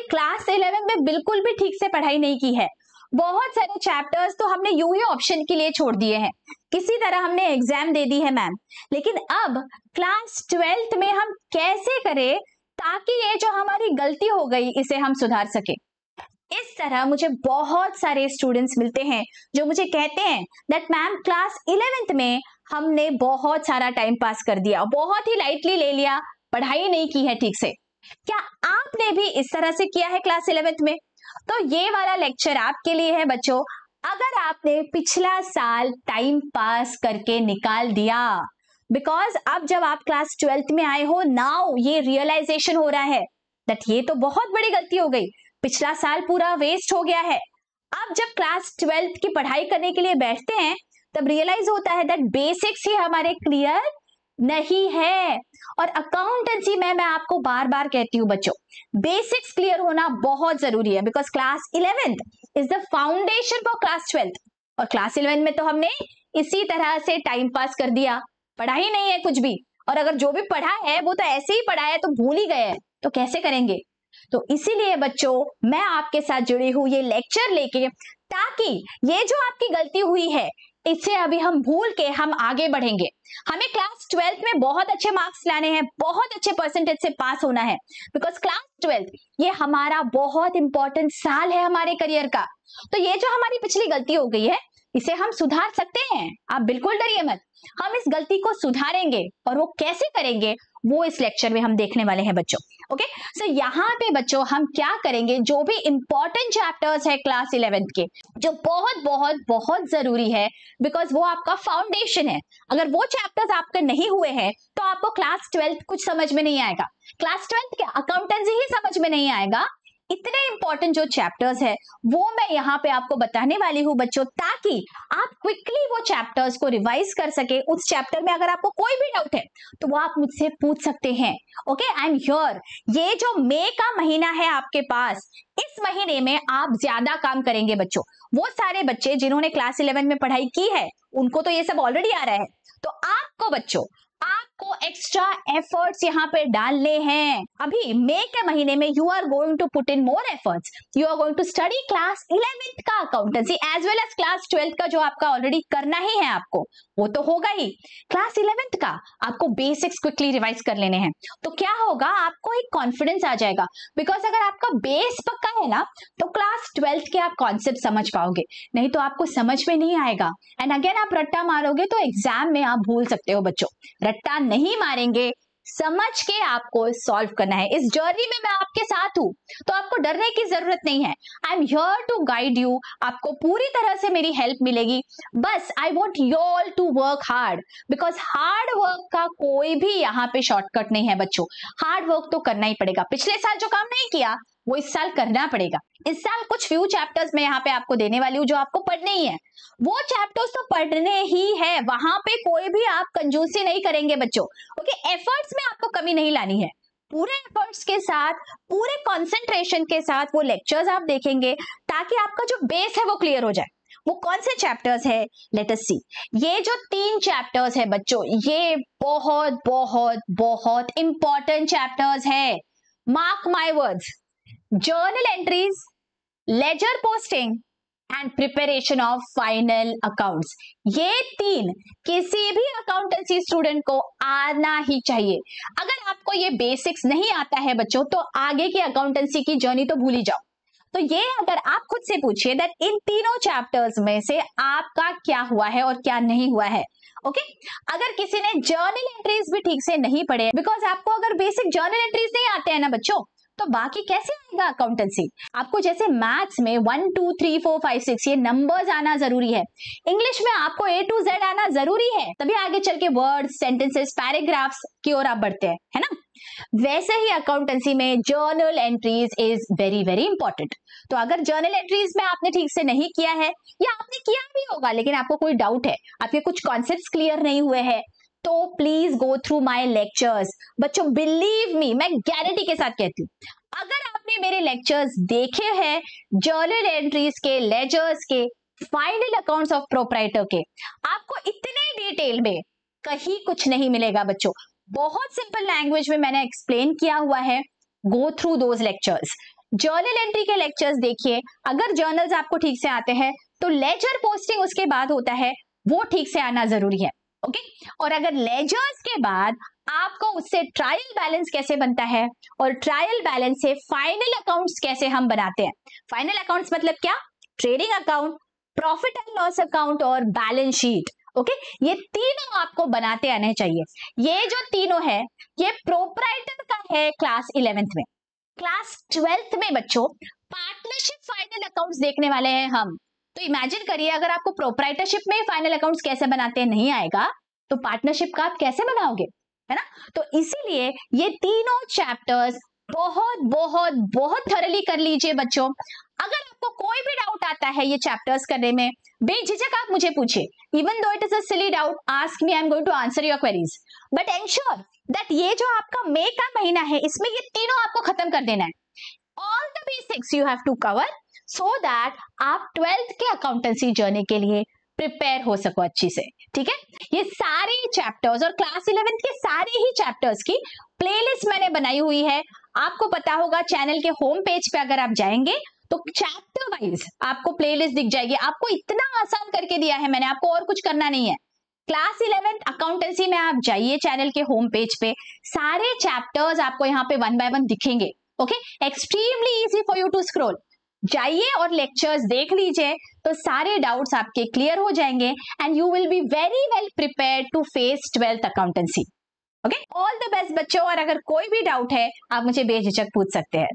Class 11 में बिल्कुल भी ठीक से पढ़ाई नहीं की है। बहुत सारे चैप्टर्स तो हमने यूं ही ऑप्शन के लिए छोड़ दिए हैं, किसी तरह हमने एग्जाम दे दी है मैम। लेकिन अब क्लास 12th में हम कैसे करें ताकि ये जो हमारी गलती हो गई इसे हम सुधार सके। इस तरह मुझे बहुत सारे स्टूडेंट्स मिलते हैं जो मुझे कहते हैं दैट मैम क्लास 11th में हमने बहुत सारा टाइम पास कर दिया, बहुत ही लाइटली ले लिया, पढ़ाई नहीं की है ठीक से। क्या आपने भी इस तरह से किया है क्लास 11th में? तो ये वाला लेक्चर आपके लिए है बच्चों। अगर आपने पिछला साल टाइम पास करके निकाल दिया, बिकॉज अब जब आप क्लास 12th में आए हो, नाउ ये रियलाइजेशन हो रहा है दैट ये तो बहुत बड़ी गलती हो गई, पिछला साल पूरा वेस्ट हो गया है। अब जब क्लास 12th की पढ़ाई करने के लिए बैठते हैं तब रियलाइज होता है दैट बेसिक्स ही हमारे क्लियर नहीं है। और अकाउंटेंसी में मैं आपको बार बार कहती हूँ बच्चों, बेसिक्स क्लियर होना बहुत जरूरी है, because class 11th is the foundation for class 12th। और क्लास 11 में तो हमने इसी तरह से टाइम पास कर दिया, पढ़ा ही नहीं है कुछ भी, और अगर जो भी पढ़ा है वो तो ऐसे ही पढ़ा है तो भूल ही गए हैं, तो कैसे करेंगे। तो इसीलिए बच्चों मैं आपके साथ जुड़ी हूँ ये लेक्चर लेके, ताकि ये जो आपकी गलती हुई है इसे अभी हम भूल के हम आगे बढ़ेंगे। हमें क्लास 12th में बहुत अच्छे मार्क्स लाने हैं, बहुत अच्छे परसेंटेज से पास होना है, बिकॉज क्लास 12th ये हमारा बहुत इंपॉर्टेंट साल है हमारे करियर का। तो ये जो हमारी पिछली गलती हो गई है इसे हम सुधार सकते हैं, आप बिल्कुल डरिए मत। हम इस गलती को सुधारेंगे और वो कैसे करेंगे वो इस लेक्चर में हम देखने वाले हैं बच्चों। ओके, सो यहाँ पे बच्चों हम क्या करेंगे, जो भी इंपॉर्टेंट चैप्टर्स है क्लास 11th के, जो बहुत बहुत बहुत जरूरी है, बिकॉज वो आपका फाउंडेशन है। अगर वो चैप्टर्स आपके नहीं हुए हैं तो आपको क्लास 12th कुछ समझ में नहीं आएगा, क्लास 12th के अकाउंटेंसी ही समझ में नहीं आएगा। इतने इंपॉर्टेंट जो चैप्टर्स है वो मैं यहाँ पे आपको बताने वाली हूँ बच्चों, ताकि आप क्विकली वो चैप्टर्स को रिवाइज कर सके। उस चैप्टर में अगर आपको कोई भी डाउट है तो वो आप मुझसे पूछ सकते हैं। Okay, I am here. ये जो मई का महीना है आपके पास, इस महीने में आप ज्यादा काम करेंगे बच्चों। वो सारे बच्चे जिन्होंने क्लास 11 में पढ़ाई की है उनको तो ये सब ऑलरेडी आ रहा है, तो आपको बच्चों आपको एक्स्ट्रा एफर्ट्स यहाँ पे डालने हैं। अभी मई के महीने में you are going to put in more efforts, you are going to study class 11th का accountancy as well as class 12th का, जो आपका ऑलरेडी करना ही है आपको, वो तो होगा ही। क्लास 11th का आपको बेसिक्स क्विकली रिवाइज कर लेने हैं। तो क्या होगा, आपको एक कॉन्फिडेंस आ जाएगा, बिकॉज अगर आपका बेस पक्का है ना तो क्लास 12th के आप कॉन्सेप्ट समझ पाओगे, नहीं तो आपको समझ में नहीं आएगा। एंड अगेन आप रट्टा मारोगे तो एग्जाम में आप भूल सकते हो बच्चों। रट्टा नहीं मारेंगे, समझ के आपको सॉल्व करना है। इस जर्नी में मैं आपके साथ हूं, तो आपको डरने की जरूरत नहीं है। I am here to guide you, आपको पूरी तरह से मेरी हेल्प मिलेगी। बस I want you all to work hard, because hard work का कोई भी यहाँ पे शॉर्टकट नहीं है बच्चों। हार्ड वर्क तो करना ही पड़ेगा। पिछले साल जो काम नहीं किया वो इस साल करना पड़ेगा। इस साल कुछ फ्यू चैप्टर्स मैं यहाँ पे आपको देने वाली हूँ जो आपको पढ़ने ही है। वो चैप्टर्स तो पढ़ने ही है, वहां पे कोई भी आप कंजूसी नहीं करेंगे बच्चों। ओके, एफर्ट्स में आपको कमी नहीं लानी है, पूरे एफर्ट्स के साथ, पूरे कंसंट्रेशन के साथ वो लेक्चर्स आप देखेंगे, ताकि आपका जो बेस है वो क्लियर हो जाए। वो कौन से चैप्टर्स है, लेट अस सी। ये जो 3 चैप्टर्स है बच्चों, ये बहुत बहुत बहुत इंपॉर्टेंट चैप्टर्स है। Mark my words, journal entries, ledger posting and preparation of final accounts, ये 3 किसी भी अकाउंटेंसी स्टूडेंट को आना ही चाहिए। अगर आपको ये बेसिक्स नहीं आता है बच्चों तो आगे की अकाउंटेंसी की जर्नी तो भूल ही जाओ। तो ये अगर आप खुद से पूछिए दैट इन तीनों चैप्टर्स में से आपका क्या हुआ है और क्या नहीं हुआ है। ओके, अगर किसी ने जर्नल एंट्रीज भी ठीक से नहीं पढ़े, बिकॉज आपको अगर बेसिक जर्नल एंट्रीज नहीं आते हैं ना बच्चों, तो बाकी कैसे आएगा अकाउंटेंसी। आपको जैसे मैथ्स में 1 2 3 4 5 6 ये नंबर्स आना जरूरी है, इंग्लिश में आपको A to Z आना जरूरी है, तभी आगे चल के वर्ड्स, सेंटेंसेस, पैराग्राफ्स की ओर आप बढ़ते हैं, है ना। वैसे ही अकाउंटेंसी में journal entries is very very important. तो अगर जर्नल एंट्रीज में आपने ठीक से नहीं किया है, या आपने किया भी होगा लेकिन आपको कोई डाउट है, आपके कुछ कॉन्सेप्ट्स क्लियर नहीं हुए हैं, तो please go through my lectures. बच्चों बिलीव मी, मैं गारंटी के साथ कहती हूँ, अगर आपने मेरे लेक्चर्स देखे हैं जर्नल एंट्रीज के, लेजर्स के, फाइनल अकाउंट्स ऑफ प्रोप्राइटर के, आपको इतने डिटेल में कहीं कुछ नहीं मिलेगा बच्चों। बहुत सिंपल लैंग्वेज में मैंने एक्सप्लेन किया हुआ है। Go through those lectures, journal entry के लेक्चर्स देखिए, अगर जर्नल्स आपको ठीक से आते हैं तो लेजर पोस्टिंग उसके बाद होता है, वो ठीक से आना जरूरी है। ओके, और अगर लेजर्स के बाद आपको उससे ट्रायल बैलेंस कैसे बनता है और ट्रायल बैलेंस से फाइनल अकाउंट्स कैसे हम बनाते हैं। फाइनल अकाउंट्स मतलब क्या? Trading account, profit and loss account और बैलेंस शीट। ओके, ये तीनों आपको बनाते आने चाहिए। ये जो तीनों है ये प्रोप्राइटर का है क्लास 11th में। क्लास 12th में बच्चों पार्टनरशिप फाइनल अकाउंट्स देखने वाले हैं हम। तो इमेजिन करिए, अगर आपको प्रोप्राइटरशिप में फाइनल अकाउंट्स कैसे बनाते हैं नहीं आएगा तो पार्टनरशिप का आप कैसे बनाओगे, है ना। तो इसीलिए ये तीनों चैप्टर्स बहुत बहुत बहुत थॉरली कर लीजिए बच्चों। अगर आपको कोई भी डाउट आता है ये चैप्टर्स करने में, बेझिझक आप मुझे पूछिए। Even though it is a silly doubt, ask me, I am going to answer your queries, but ensure that ये जो आपका मई का महीना है इसमें ये तीनों आपको खत्म कर देना है। All the basics you have to cover so that आप 12th के अकाउंटेंसी जर्नी के लिए प्रिपेयर हो सको अच्छी से। ठीक है, ये सारे चैप्टर्स और क्लास 11th के सारे ही चैप्टर्स की प्लेलिस्ट मैंने बनाई हुई है। आपको पता होगा चैनल के होम पेज पे अगर आप जाएंगे तो चैप्टर वाइज आपको प्लेलिस्ट दिख जाएगी। आपको इतना आसान करके दिया है मैंने, आपको और कुछ करना नहीं है। क्लास 11th अकाउंटेंसी में आप जाइए चैनल के होम पेज पे, सारे चैप्टर्स आपको यहाँ पे 1 बाय 1 दिखेंगे। Okay, extremely easy for you to scroll. जाइए और लेक्चर्स देख लीजिए तो सारे डाउट्स आपके क्लियर हो जाएंगे and you will be very well prepared to face 12th accountancy. Okay, all the best बच्चों, और अगर कोई भी डाउट है आप मुझे बेझिझक पूछ सकते हैं।